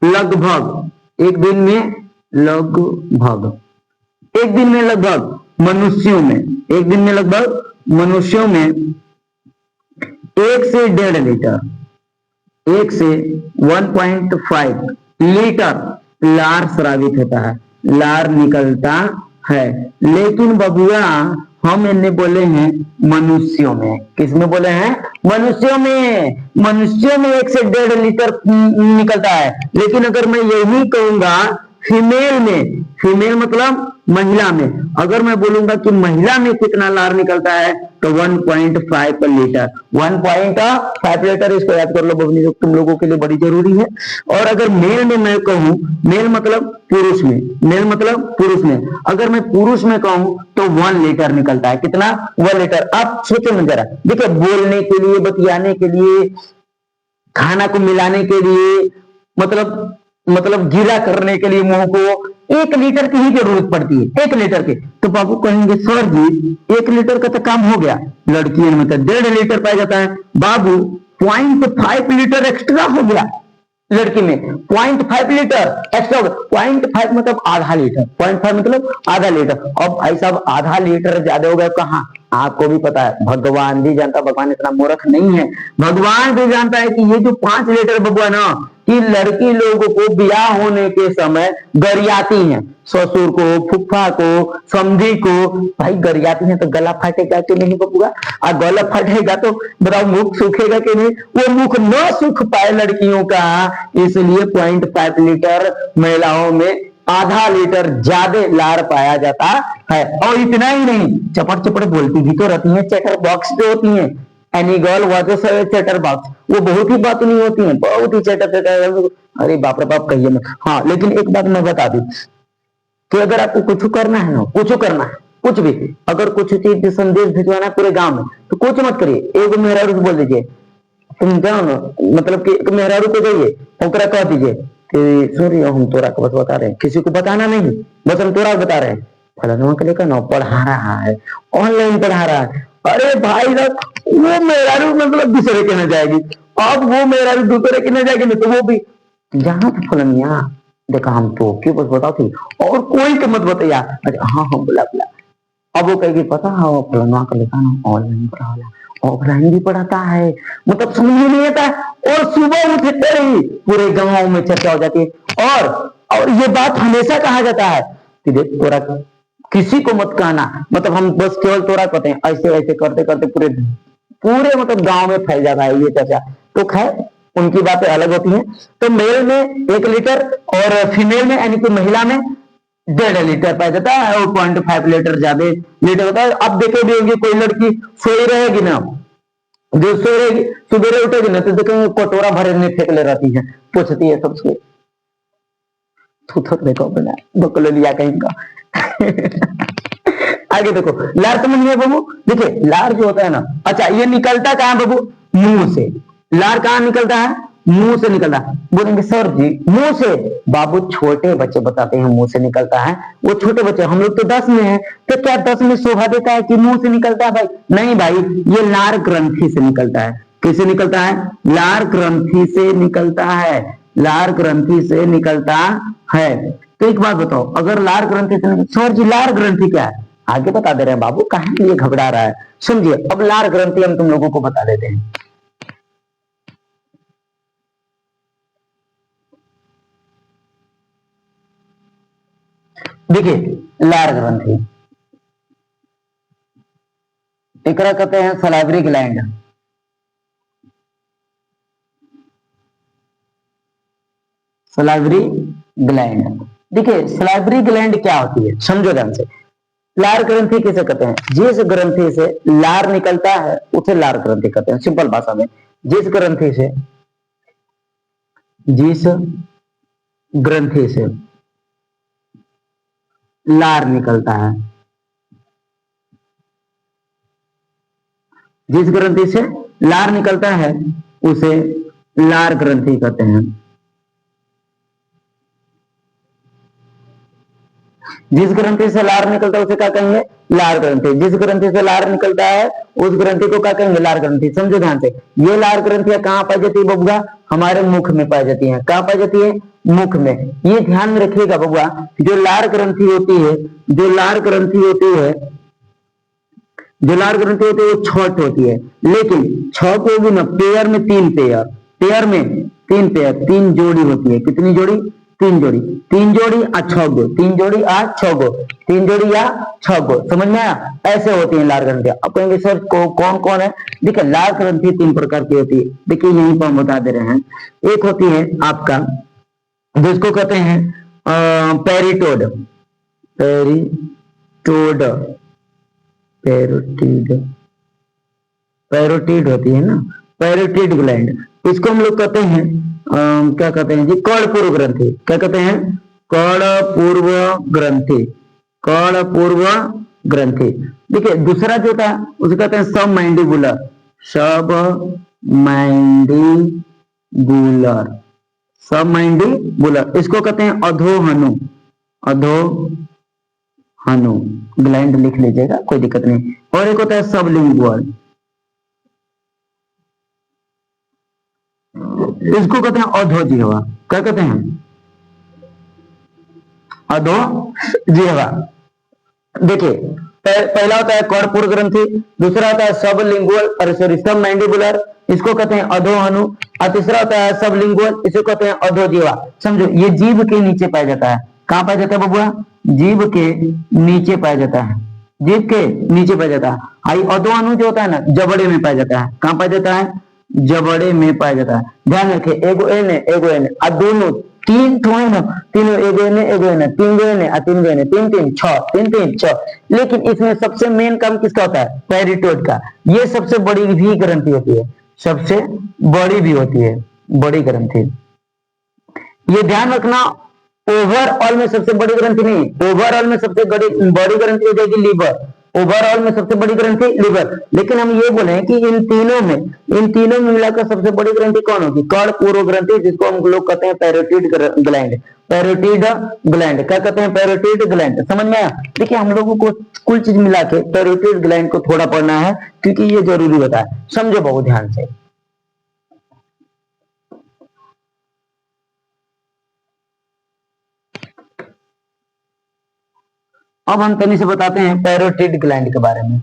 लगभग, एक दिन में लगभग मनुष्यों में, एक दिन में लगभग मनुष्यों में 1 से 1.5 लीटर, 1 से 1.5 लीटर लार स्रावित होता है, लार निकलता है। लेकिन बबुआ हम इन्हें बोले हैं मनुष्यों में। किसमें बोले हैं? मनुष्यों में। मनुष्यों में 1 से 1.5 लीटर निकलता है। लेकिन अगर मैं यही कहूंगा फीमेल में, फीमेल मतलब महिला में, अगर मैं बोलूंगा कि महिला में कितना लार निकलता है तो 1.5 लीटर। 1.5 लीटर, इसको याद कर लो बबनी, तुम लोगों के लिए बड़ी जरूरी है। और अगर मेल में मैं कहूं, मेल मतलब पुरुष में, मेल मतलब पुरुष में, अगर मैं पुरुष में कहूं तो 1 लीटर निकलता है। कितना? 1 लीटर। आप सोचो ना जरा, देखिए बोलने के लिए, बतियाने के लिए, खाना को मिलाने के लिए, मतलब गीला करने के लिए मुंह को 1 लीटर की ही जरूरत पड़ती है। 1 लीटर की। तो बाबू कहेंगे सर जी 1 लीटर का तो काम हो गया, लड़कियों में तो 1.5 लीटर पाया जाता है। बाबू 0.5 लीटर एक्स्ट्रा हो गया लड़की में, 0.5 लीटर एक्स्ट्रा। 0.5 मतलब आधा लीटर, 0.5 मतलब आधा लीटर। अब भाई साहब आधा लीटर ज्यादा हो गया कहाँ? आपको भी पता है, भगवान भी जानता, भगवान इतना मूर्ख नहीं है, भगवान भी जानता है कि ये जो 5 लीटर बबुआ ना, कि लड़की लोगों को ब्याह होने के समय गरियाती हैं, ससुर को, फुफ्फा को, समधी को, भाई गरियाती हैं तो गला फाटेगा कि नहीं बबुआ? और गला फाटेगा तो बताओ मुख सूखेगा कि नहीं? वो मुख न सूख पाए लड़कियों का, इसलिए 0.5 लीटर महिलाओं में आधा लीटर ज्यादा लार पाया जाता है। और इतना ही नहीं, चपट चपट बोलती भी तो रहती है, चैटर बॉक्स पे होती है। Any girl was chatter box, वो बहुत ही बात नहीं होती है, बहुत ही चैटर। अरे बाप रे बाप कहिए ना। हाँ लेकिन एक बात मैं बता दूं कि अगर आपको कुछ करना है ना, कुछ करना है, कुछ भी, अगर कुछ चीज संदेश भिजवाना है पूरे गांव में, तो कुछ मत करिए, एक मेहरारू बोल दीजिए, तुम जाओ ना, मतलब कि मेहरारू को जाइए ओकरा कह दीजिए कि सॉरी हम तोरा को बस बता रहे हैं, किसी को बताना नहीं, बस हम तोरा बता रहे हैं, फलाना के लेकर ना पढ़ा रहा है, ऑनलाइन पढ़ा रहा है। अरे भाई साहब वो मेहरारू मतलब दूसरे के न जाएगी, अब वो मेहरारू दूसरे के न जाएगी ना, तो वो भी जहाँ पे फलनिया देखा हम तो क्यों बस बताओ थी, और कोई के मत बताया। अच्छा हाँ हाँ बोला बोला। अब वो कहेगी पता है फलनवा का लेखा ना ऑनलाइन पढ़ा, ऑफलाइन भी पढ़ाता है, मतलब समझ में नहीं आता। और सुबह उठते ही पूरे गांव में चर्चा हो जाती है। और ये बात हमेशा कहा जाता है कि देख तोरा किसी को मत कहना, मतलब हम बस केवल तोरा कहते हैं, ऐसे ऐसे करते करते पूरे पूरे मतलब गांव में फैल जाता है ये चर्चा। तो खैर उनकी बातें अलग होती हैं। तो मेल में 1 लीटर और फीमेल में यानी कि महिला में 1.5 लीटर पाया जाता है और 0.5 लीटर ज्यादा लीटर होता है। अब देखे भी होंगे कोई लड़की सोई रहेगी ना, जो सोई रहेगी सुबह उठेगी ना तो देखेंगे कटोरा भरे फेंक ले रहती है, पूछती है सबसे तू तो देखो बना बकलो लिया कहीं का आगे देखो लार समझ में बाबू, देखिए लार जो होता है ना, अच्छा ये निकलता कहां बाबू, मुंह से। लार कहां निकलता है, मुंह से निकलता है। बोलेंगे सर जी मुंह से, बाबू छोटे बच्चे बताते हैं मुंह से निकलता है, वो छोटे बच्चे, हम लोग तो 10 में है, तो क्या 10 में शोभा देता है कि मुंह से निकलता है भाई, नहीं भाई, ये लार ग्रंथि से निकलता है। किससे निकलता है, लार ग्रंथि से निकलता है, लार ग्रंथि से निकलता है। तो एक बात बताओ, अगर लार ग्रंथि से, सर जी लार ग्रंथि क्या है, आगे बता दे रहे हैं बाबू, कहां के लिए घबरा रहा है, समझिए। अब लार ग्रंथि हम तुम लोगों को बता देते हैं। देखिए लार ग्रंथि एकरा कहते हैं सलाइवरी ग्लैंड। सलाइवरी ग्लैंड, देखिए सलाइवरी ग्लैंड क्या होती है, समझो ध्यान से। लार ग्रंथि किसे कहते हैं, जिस ग्रंथि से लार निकलता है उसे लार ग्रंथि कहते हैं, सिंपल भाषा में। जिस ग्रंथि से, जिस ग्रंथि से लार निकलता है, जिस ग्रंथि से लार निकलता है उसे लार ग्रंथि कहते हैं। जिस ग्रंथि से लार निकलता है उसे क्या कहेंगे, लार ग्रंथि। जिस ग्रंथि से लार निकलता है उस ग्रंथि को क्या कहेंगे, लार ग्रंथि। समझो ध्यान से, ये लार ग्रंथियां कहां पाई जाती है बबुआ, हमारे मुख में पाई जाती है। कहां पाई जाती है, मुख में। ये ध्यान में रखिएगा बबुआ, जो लार ग्रंथि होती है, जो लार ग्रंथि होती है, जो लार ग्रंथि होती है वो 6 होती है, लेकिन 6 को भी ना पेयर में 3 पेयर, पेयर में 3 पेयर, 3 जोड़ी होती है। कितनी जोड़ी, 3 जोड़ी, 3 जोड़ी आ 6 गो, 3 जोड़ी आ 6 गो, 3 जोड़ी या 6 गो, समझ में आया, ऐसे होती है लार ग्रंथियां। अब कहेंगे सर कौन कौन है, देखिए लार ग्रंथि 3 प्रकार की होती है, देखिए यहीं पर हम बता दे रहे हैं। एक होती है आपका जिसको कहते हैं पेरिटोड, पेरिटोड, पैरोटिड, पैरोटिड होती है ना, पैरोटिड ग्लैंड। इसको हम लोग कहते हैं क्या कहते हैं जी, कर्णपूर्व ग्रंथि। क्या कहते हैं, कर्णपूर्व ग्रंथि, कर्णपूर्व ग्रंथि। देखिए दूसरा जो था उसे कहते हैं सब मैंडिबुलर, सब मैंडिबुलर, सब मैंडिबुलर। इसको कहते हैं अधोहनु, अधोहनु ग्लैंड लिख लीजिएगा, कोई दिक्कत नहीं। और एक होता है सबलिंगुअल, इसको कहते हैं अधोजिह्वा। क्या कहते हैं, अधोजिह्वा। देखिए पहला होता है कर्णपूर्व ग्रंथि, दूसरा होता है सबलिंगुअल और सॉरी सब मैंडिबुलर, इसको कहते हैं अधोहनु, और तीसरा होता है सबलिंगुअल, इसको कहते हैं अधोजिह्वा। समझो ये जीभ के नीचे पाया जाता है। कहां पाया जाता है बबुआ, जीभ के नीचे पाया जाता है, जीभ के नीचे पाया जाता है। आई अधोहनु जो होता है ना जबड़े में पाया जाता है। कहां पाया जाता है, जबड़े में पाया जाता है। ध्यान रखिए एगो एन है, एगो एन है, दोनों 3 ठो है ना, तीनों एगो एन है, एगो एन है, 3 गो एन है, 3 गो एन है, 3 3 6, 3 3 6। लेकिन इसमें सबसे मेन काम किसका होता है, पेरिटोड का। ये सबसे बड़ी भी ग्रंथि होती है, सबसे बड़ी भी होती है, बड़ी ग्रंथि। ये ध्यान रखना, ओवरऑल में सबसे बड़ी ग्रंथि नहीं, ओवरऑल में सबसे बड़ी ग्रंथि हो जाएगी लीवर, ओवरऑल में सबसे बड़ी ग्रंथि लिवर। लेकिन हम ये बोले कि इन तीनों में मिलाकर सबसे बड़ी ग्रंथि कौन होगी, कर्णपूर्व ग्रंथि, जिसको हम लोग कहते हैं पैरोटिड ग्लैंड, पैरोटिड ग्लैंड। क्या कहते हैं, पैरोटिड ग्लैंड। समझ में आया। देखिए हम लोगों को कुल चीज मिला के पैरोटिड ग्लैंड को थोड़ा पढ़ना है, क्योंकि ये जरूरी होता है, समझो बहुत ध्यान से। अब हम तनी से बताते हैं पैरोटिड ग्लैंड के बारे में।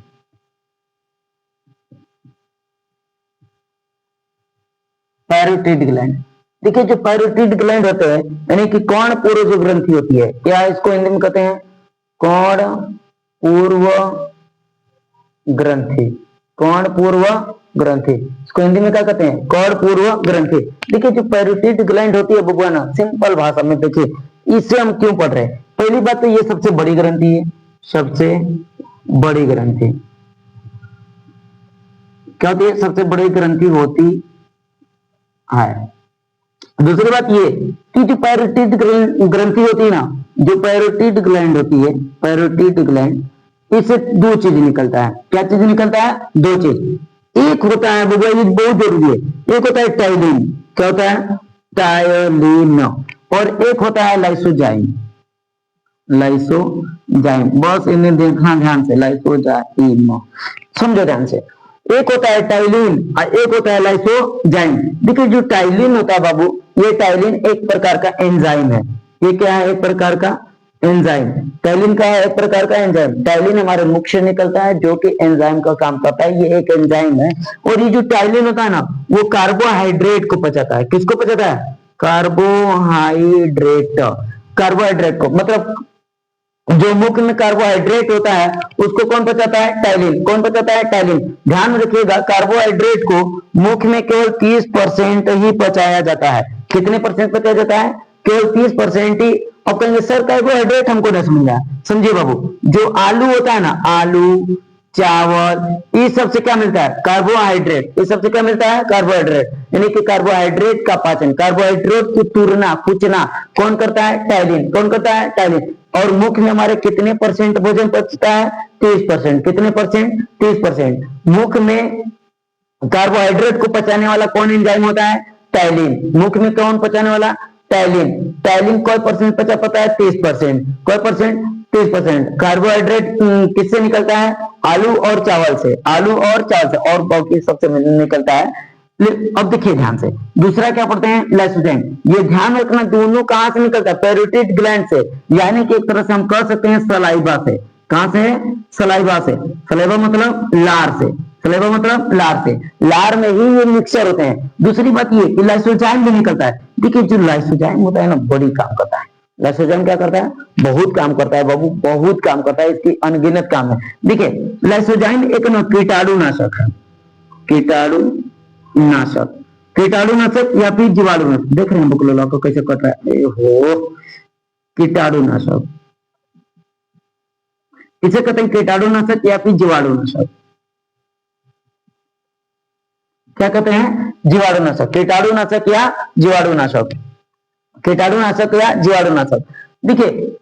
पैरोटिड ग्लैंड, देखिए जो पैरोटिड ग्लैंड होते हैं यानी कि कर्णपूर्व जो ग्रंथि होती है, क्या इसको हिंदी में कहते हैं, कर्णपूर्व ग्रंथि, कर्णपूर्व ग्रंथि, इसको हिंदी में क्या कहते हैं, कौड़ पूर्व ग्रंथि। देखिए जो पैरोटिड ग्लैंड होती है बबुआ ना, सिंपल भाषा में देखिए इसे हम क्यों पढ़ रहे हैं। पहली बात तो ये सबसे बड़ी ग्रंथि है, सबसे बड़ी ग्रंथि क्या होती है, सबसे बड़ी ग्रंथि होती है। दूसरी बात ये कि जो पैरोटिड ग्रंथि होती है ना, जो पैरोटिड ग्लैंड होती है, पैरोटिड ग्लैंड, इससे दो चीज निकलता है। क्या चीज निकलता है, दो चीज। एक होता है बबुआ, ये बहुत जरूरी है, एक होता है टाइलिन, क्या होता है, टाइलिन, और एक होता है लाइसोजाइम, लाइसोजाइम। बस इन्हें देखना ध्यान से, लाइसोजाइम समझो ध्यान से। एक होता है टाइलिन और एक होता है लाइसोजाइम। देखिए जो टाइलिन होता है बाबू, ये टाइलिन एक प्रकार का एंजाइम है। ये क्या है, एक प्रकार का एंजाइम। टाइलिन का है एक प्रकार का एंजाइम। टाइलिन हमारे मुख से निकलता है जो कि एंजाइम का काम करता है, ये एक एंजाइम है। और ये जो टाइलिन होता है ना, वो कार्बोहाइड्रेट को पचाता है। किसको पचाता है, कार्बोहाइड्रेट, कार्बोहाइड्रेट को। मतलब जो मुख में कार्बोहाइड्रेट होता है उसको कौन पचाता है, टाइलिन। कौन पचाता है, टाइलिन। ध्यान में रखिएगा, कार्बोहाइड्रेट को मुख में केवल 30% ही पचाया जाता है। कितने परसेंट पचाया जाता है, केवल 30% ही। अब कहेंगे सर कार्बोहाइड्रेट हमको नहीं समझा। समझिए बाबू, जो आलू होता है ना, आलू, चावल, इस सबसे क्या मिलता है, कार्बोहाइड्रेट। इस सबसे क्या मिलता है, कार्बोहाइड्रेट। यानी कि कार्बोहाइड्रेट का पाचन, कार्बोहाइड्रेट की तुरना कुचना कौन करता है, टाइलिन। कौन करता है, टाइलिन। और मुख में हमारे कितने परसेंट भोजन पचता है, 30%। कितने परसेंट, 30%। मुख में कार्बोहाइड्रेट को पचाने वाला कौन एंजाइम होता है, टाइलिन। मुख में कौन पचाने वाला, टाइलिन। टाइलिन कोई परसेंट पचा पाता है, 30%। कोई परसेंट, 30%। कार्बोहाइड्रेट किससे निकलता है, आलू और चावल से, आलू और चावल से, और बाकी सबसे निकलता है। अब देखिए ध्यान से, दूसरा क्या पढ़ते हैं, लाइसोजाइम। ये ध्यान रखना, दोनों कहां से निकलता है, पैरोटिड ग्लैंड से। यानी कि एक तरह से हम कह सकते हैं सलाइवा से। कहां से, सलाइवा से। सलाइवा मतलब लार से, सलाइवा मतलब लार से। लार में ही ये मिक्सचर होते हैं। दूसरी बात ये कि लाइसोजाइम भी निकलता है। देखिए जो लाइसोजाइम होता है ना, बड़ी काम करता है। लाइसोजाइम क्या करता है, बहुत काम करता है बाबू, बहुत काम करता है। इसकी अनगिनत काम है। देखिए लाइसोजाइम एक कीटाणुनाशक है, कीटाणु नाशक, कीटाणुनाशक या फिर जीवाणुनाशक। देख रहे हैं बुकलोला को कैसे कट रहा है, हो कीटाणुनाशक, इसे कहते हैं कीटाणुनाशक या फिर जीवाणुनाशक। क्या कहते हैं, जीवाणुनाशक, कीटाणुनाशक या जीवाणुनाशक, कीटाणुनाशक या जीवाणुनाशक। देखिए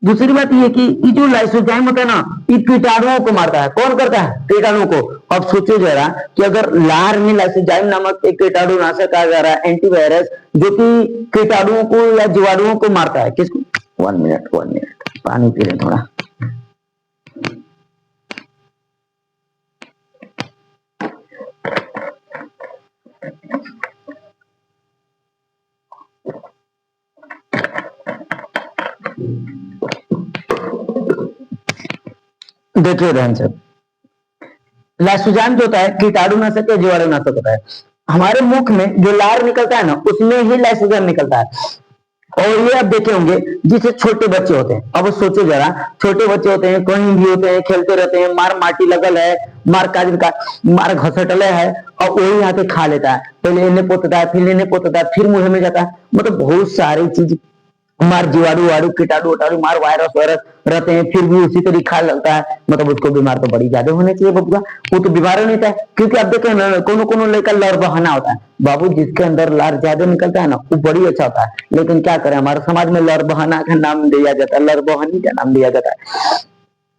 दूसरी बात ये कि ये जो लाइसोजाइम होता है ना, ये कीटाणुओं को मारता है। कौन करता है, कीटाणुओं को। अब सोचो जरा कि अगर लार में लाइसोजाइम नामक एक कीटाणुनाशक आ जा रहा है, एंटीवायरस, जो कि कीटाणुओं को या जीवाणुओं को मारता है। किसको, 1 मिनट, 1 मिनट पानी पी लें थोड़ा। देखिए ध्यान से, लाइसोजाइम जो होता है कीटाणुनाशक या जीवाणुनाशक होता है। हमारे मुख में जो लार निकलता है ना, उसमें ही लाइसोजाइम निकलता है। और ये आप देखे होंगे जिसे छोटे बच्चे होते हैं। अब सोचो जरा, छोटे बच्चे होते हैं, कहीं भी होते हैं, खेलते रहते हैं, मार माटी लगल है, मार काजल का मार घसटले है, और वही आके खा लेता है। पहले इन्हें पोतता है, फिर इन्हें पोतता है, फिर मुंह में जाता है। मतलब बहुत सारी चीज, मार जीवाणु वाड़ू कीटाणु उटाणु, मार वायरस वायरस रहते हैं, फिर भी उसी तरह खा लगता है। मतलब उसको बीमार तो बड़ी ज्यादा होने चाहिए बबुआ, वो तो बीमार नहीं था। क्योंकि आप देखें ना, कोनो कोनो लेकर लड़ बहाना होता है बाबू, जिसके अंदर लार ज्यादा निकलता है ना, वो बड़ी अच्छा होता है। लेकिन क्या करें, हमारे समाज में लड़ बहाना का नाम दिया जाता है, लड़ बहानी का नाम दिया जाता है।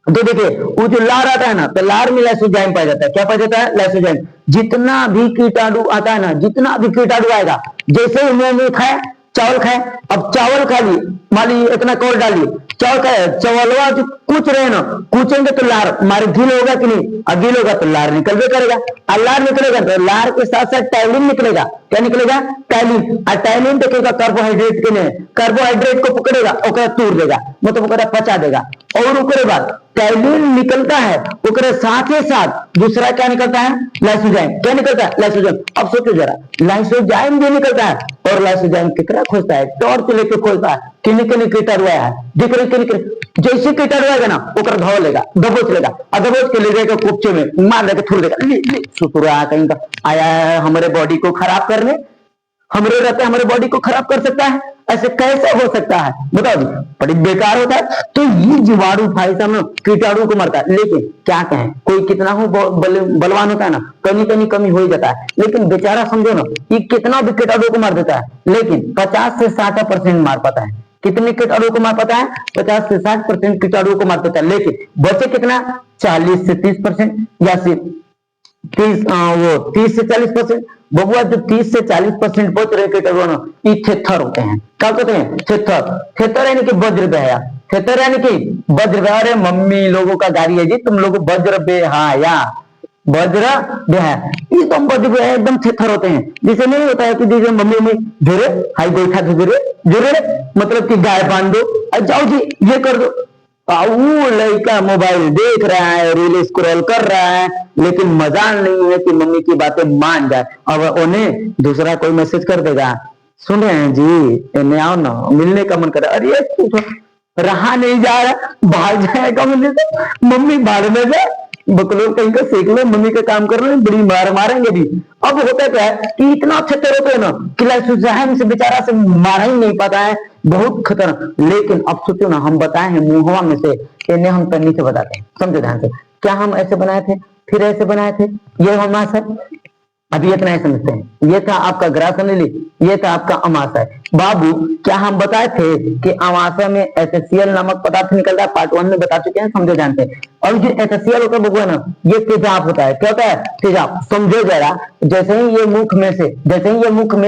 तो देखिए वो जो लार आता है ना, तो लार में लाइसोजाइम पाया जाता है। क्या पाया जाता है, लाइसोजाइम। जितना भी कीटाणु आता है ना, जितना भी कीटाणु आएगा, जैसे ही मुंह में खाए, चावल खाए, अब चावल खा लिए, मान लीजिए इतना कौर डालिए, चावल खाए, चावलवा जो कुछ रहे ना, कुचेंगे तो लार मारे गील होगा कि नहीं, और गील होगा तो लार निकलबे करेगा। और लार निकलेगा तो लार के साथ साथ टाइलिन निकलेगा। क्या निकलेगा, टाइलिन। और टाइलिन देखेगा कार्बोहाइड्रेट के नहीं, कार्बोहाइड्रेट को पकड़ेगा और तोड़ देगा, मतलब पचा देगा। और उसके बाद टाइलिन निकलता है, उसके साथ ही साथ दूसरा क्या निकलता है, लाइसोजाइम। क्या निकलता है, लाइसोजाइम। अब सोचो जरा, लाइसोजाइम भी निकलता है, और लाइसोजाइम कितना खोजता है, टॉर्च लेके खोजता है, किन्हीं कीटाणु है, दिख रहे किन्हीं, जैसे कीटाणु आएगा ना ओकर धो लेगा, दबोच लेगा, और दबोच के ले जाएगा कुपचे में मार लेके छोड़ देगा। सुतुरा कहीं का आया है हमारे बॉडी को खराब करने, हमरे रहते हमारे बॉडी को खराब कर सकता है, ऐसे कैसे हो सकता है बताओ जी, बड़ी बेकार होता है। तो ये जीवाणु फाइसा में कीटाणु को मारता है। लेकिन क्या कहें, कोई कितना हो बलवान होता है ना, कहीं कमी हो ही जाता है, लेकिन बेचारा समझो ना, ये कितना भी कीटाणु को मार देता है, लेकिन 50 से 60% मार पाता है। कितने कीटाणु को मार पाता है, 50 से 60% कीटाणु को मार पाता है। लेकिन बचे कितना, 40 से 30% या सिर्फ 30 से 40%। बबुआ जो 30 से 40% बच रहे कीटाणु ये थेथर होते हैं। क्या कहते हैं, थेथर। थेथर यानी कि वज्र बेहया, थेथर यानी कि वज्र बेहया। अरे मम्मी लोगों का गाड़ी है जी, तुम लोग वज्र बेहया, वज्र बेहया, एकदम वज्र बेहया, एकदम थेथर होते हैं। जिसे नहीं होता है कि दीजिए मम्मी में जोरे हाई बैठा जोरे जोरे, मतलब कि गाय बांध दो, जाओ जी ये कर दो। वो लड़का मोबाइल देख रहा है, रील स्क्रॉल कर रहा है, लेकिन मजाल नहीं है कि मम्मी की बातें मान जाए। अब उन्हें दूसरा कोई मैसेज कर देगा, सुन रहे हैं जी, इन्हें आओ ना, मिलने का मन कर रहा है, अरे रहा नहीं जा रहा, भाग जाएगा मिलने से, मम्मी भाड़ में जाए, बकलोल कहीं का सेक लो, मम्मी का काम कर लो, बड़ी मार मारेंगे भी। अब होता क्या है कि इतना अच्छे होते हैं ना कि लाइसोजाइम से बेचारा से मारा ही नहीं पाता है, बहुत खतरनाक। लेकिन अब सोचो ना, हम बताए हैं मुंहवा में से, इन्हें हम तन्नी से बताते हैं, समझो ध्यान से। क्या हम ऐसे बनाए थे, फिर ऐसे बनाए थे, ये हमारा सर अभी इतना ही समझते हैं। ये था आपका ग्रासनली, ये था आपका अमाशय। बाबू क्या हम बताए थे कि अमाशय में एचसीएल नामक पदार्थ निकलता है, पार्ट 1 में बता चुके हैं, समझो जानते हैं। और जो एचसीएल होता है बबुआ ना, ये तेजाब होता है। क्या होता है, तेजाब। समझो जरा, जैसे ही ये मुख में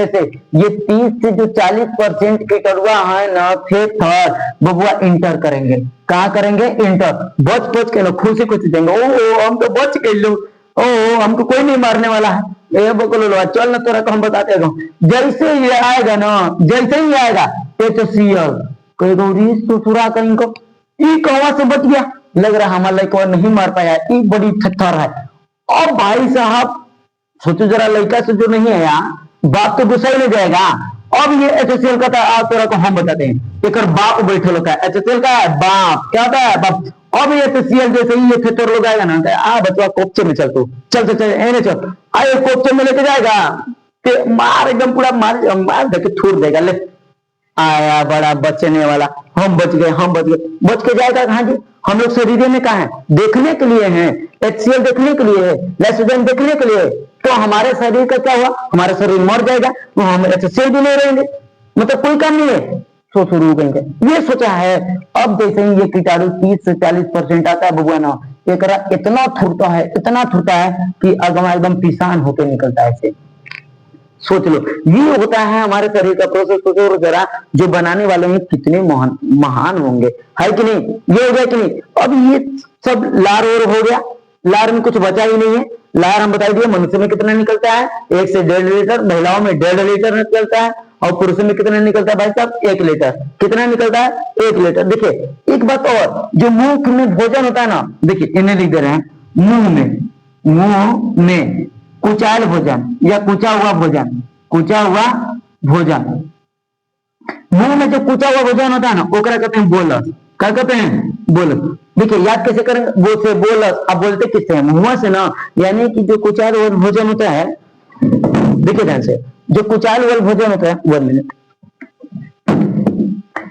से ये 30 से जो 40% कीटाणु है ना, थेथर बबुआ इंटर करेंगे। कहा करेंगे, इंटर। बच के ना खुशी देंगे, ओ हम तो बच गए लो, ओ हमको कोई नहीं मारने वाला है, ये बकलो चल ना तोरा को हम बताते हैं। जैसे ये आएगा ना, जैसे ही आएगा एचसीएल, कोई गौरी सुसुरा कहीं को ई कहवा से बच गया, लग रहा हमारा लड़का नहीं मार पाया, ई बड़ी थत्थर है। और भाई साहब सोचो जरा, लड़का से जो नहीं आया बाप तो गुस्सा ही नहीं जाएगा। अब ये एचसीएल का था, आप तोरा को हम बताते हैं, एक बाप बैठे लोग का एचसीएल का बाप, क्या होता है बाप। अब ये एचसीएल जैसे ही ये थेथर लोग आएगा ना, आ बचवा कोपचे में चल, तू चल चल चल एने चल, आए कोपचे में लेके जाएगा, मार एकदम पूरा मार देके छोड़ देगा। ले आया बड़ा बचने वाला, हम बच गए, बच के जाएगा कहां जी, हम लोग शरीर में कहा है, देखने के लिए हैं, एचसीएल देखने के लिए है, लाइसोजाइम देखने के लिए। तो हमारे शरीर का क्या हुआ, हमारा शरीर मर जाएगा, तो हम एचसीएल भी नहीं रहेंगे, मतलब कोई काम नहीं है। शुरू करेंगे, ये सोचा है। अब जैसे ही ये कीटाणु 30 से 40% आता है बबुआ ना, इतना थुरता है कि अगवा एकदम पिसान होके निकलता है ऐसे। सोच लो, ये होता है हमारे शरीर का प्रोसेस। सोचो जरा, जो बनाने वाले हैं कितने महान होंगे, है कि नहीं, ये हो गया कि नहीं। अब ये सब लार और हो गया, लार में कुछ बचा ही नहीं है। लार हम बता दिए, मनुष्य में कितना निकलता है, 1 से 1.5 लीटर, महिलाओं में 1.5 लीटर निकलता है, और पुरुषों में कितना निकलता है भाई साहब, 1 लीटर। कितना निकलता है, 1 लीटर। देखिए एक बात और, जो मुंह में भोजन होता है ना, देखिए इन्हें लिख दे रहे हैं, मुंह में कुचाल भोजन या कुचा हुआ भोजन, मुंह में जो कुचा हुआ भोजन होता है ना, ओकरा कहते हैं बोलस। क्या कहते हैं, बोलस। देखिए याद कैसे करेंगे, वो से बोलस। अब बोलते किससे हैं, मुंह से ना, यानी कि जो कुचाल हुआ भोजन होता है, देखिए ध्यान से, जो कुचाल हुआ भोजन होता है, 1 मिनट,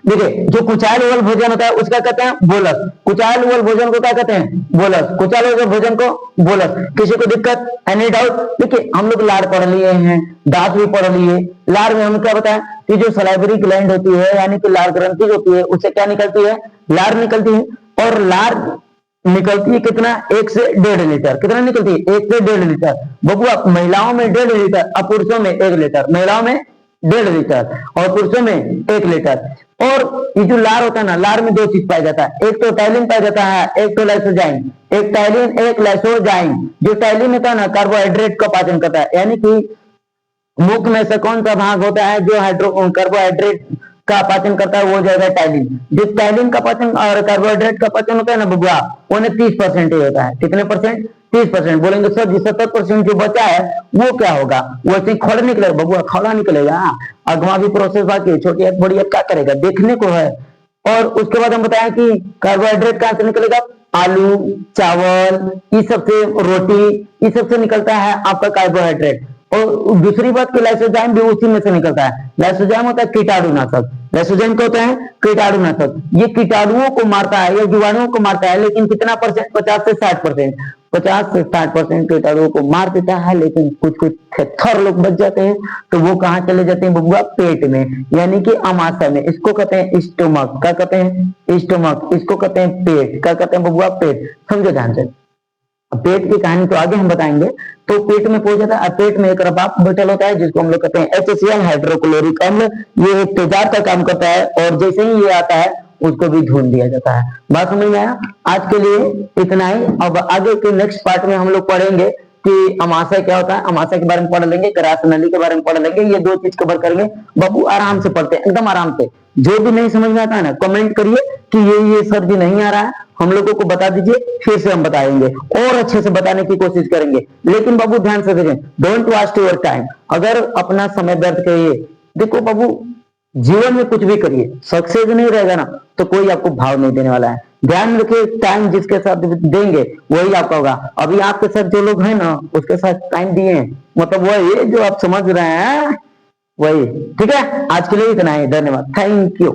देखिए जो कुचाल हुआ भोजन होता है उसका कहते हैं बोलस। कुचाल हुआ भोजन को क्या कहते हैं, बोलस। कुचाल हुआ भोजन को बोलस। किसी को दिक्कत, एनी डाउट। देखिए हम लोग लार पढ़ लिए हैं, दांत भी पढ़ लिए। लार में हम क्या बताएं कि जो सलाइवरी ग्लैंड होती है, यानी कि लार ग्रंथि होती है, उससे क्या निकलती है, लार निकलती है। और लार निकलती है कितना, 1 से 1.5 लीटर। कितना निकलती है, 1 से 1.5 लीटर। बबुआ महिलाओं में 1.5 लीटर, और पुरुषों में 1 लीटर। महिलाओं में 1.5 लीटर और पुरुषों में 1 लीटर। और ये जो लार होता है ना, लार में 2 चीज पाया जाता है, एक तो टाइलिन पाया जाता है, एक तो लाइसोजाइम। एक टाइलिन, एक लाइसोजाइम। जो टाइलिन होता है ना, कार्बोहाइड्रेट का पाचन करता है, यानी कि मुख में से कौन सा भाग होता है जो कार्बोहाइड्रेट का पाचन करता है वो हो जाएगा टाइलिन। जो टाइलिन का पाचन और कार्बोहाइड्रेट का पाचन होता है ना बबुआ, उन्हें 30% ही होता है। कितने परसेंट? 30%। बोलेंगे सर जी 70% जो बचा है वो क्या होगा? वो ऐसे खड़ा निकलेगा बबुआ, खड़ा निकलेगा। अगवा भी प्रोसेस बाकी है, छोटी बड़ी क्या करेगा देखने को है। और उसके बाद हम बताएं कि कार्बोहाइड्रेट कहां से निकलेगा? आलू, चावल, इस सब से, रोटी, इस सब से निकलता है आपका कार्बोहाइड्रेट। और दूसरी बात कि लाइसोजाइम भी उसी में से निकलता है। लाइसोजाइम होता है कीटाणुनाशक। लाइसोजाइम क्या होता है? कीटाणुनाशक। ये कीटाणुओं को मारता है या जीवाणुओं को मारता है, लेकिन कितना परसेंट? 50 से 60%। 50 से 60% कीटाणुओं को मार देता है, लेकिन कुछ कुछ थर लोग बच जाते हैं। तो वो कहाँ चले जाते हैं बबुआ? पेट में, यानी कि अमाशय में। इसको कहते हैं स्टोमक। क्या कहते हैं? स्टोमक। इसको कहते हैं पेट। क्या कहते हैं बबुआ? पेट। समझो ध्यान से। पेट की कहानी तो आगे हम बताएंगे। तो पेट में पहुंच जाता है। पेट में एक रबाब बैठल होता है जिसको हम लोग कहते हैं HCl, हाइड्रोक्लोरिक अम्ल। ये तेजाब का काम करता है, और जैसे ही ये आता है उसको भी धुन दिया जाता है। बात समझ में आया? आज के लिए इतना ही। अब आगे के नेक्स्ट पार्ट में हम लोग पढ़ेंगे कि अमाशय क्या होता है। अमाशय के बारे में पढ़ लेंगे, ग्रास नली के बारे में पढ़ लेंगे। ये दो चीज कवर करेंगे बाबू। आराम से पढ़ते हैं, एकदम आराम से। जो भी नहीं समझ में आता है ना, कमेंट करिए कि ये सर जी नहीं आ रहा है, हम लोगों को बता दीजिए, फिर से हम बताएंगे और अच्छे से बताने की कोशिश करेंगे। लेकिन बाबू ध्यान से देखें, डोंट वेस्ट योर टाइम। अगर अपना समय व्यर्थ करिए, देखो बाबू जीवन में कुछ भी करिए, सक्सेस नहीं रहेगा ना तो कोई आपको भाव नहीं देने वाला है। ध्यान रखिए, टाइम जिसके साथ देंगे वही आपका होगा। अभी आपके साथ जो लोग हैं ना उसके साथ टाइम दिए, मतलब वही जो आप समझ रहे हैं वही। ठीक है, आज के लिए इतना ही। धन्यवाद, थैंक यू।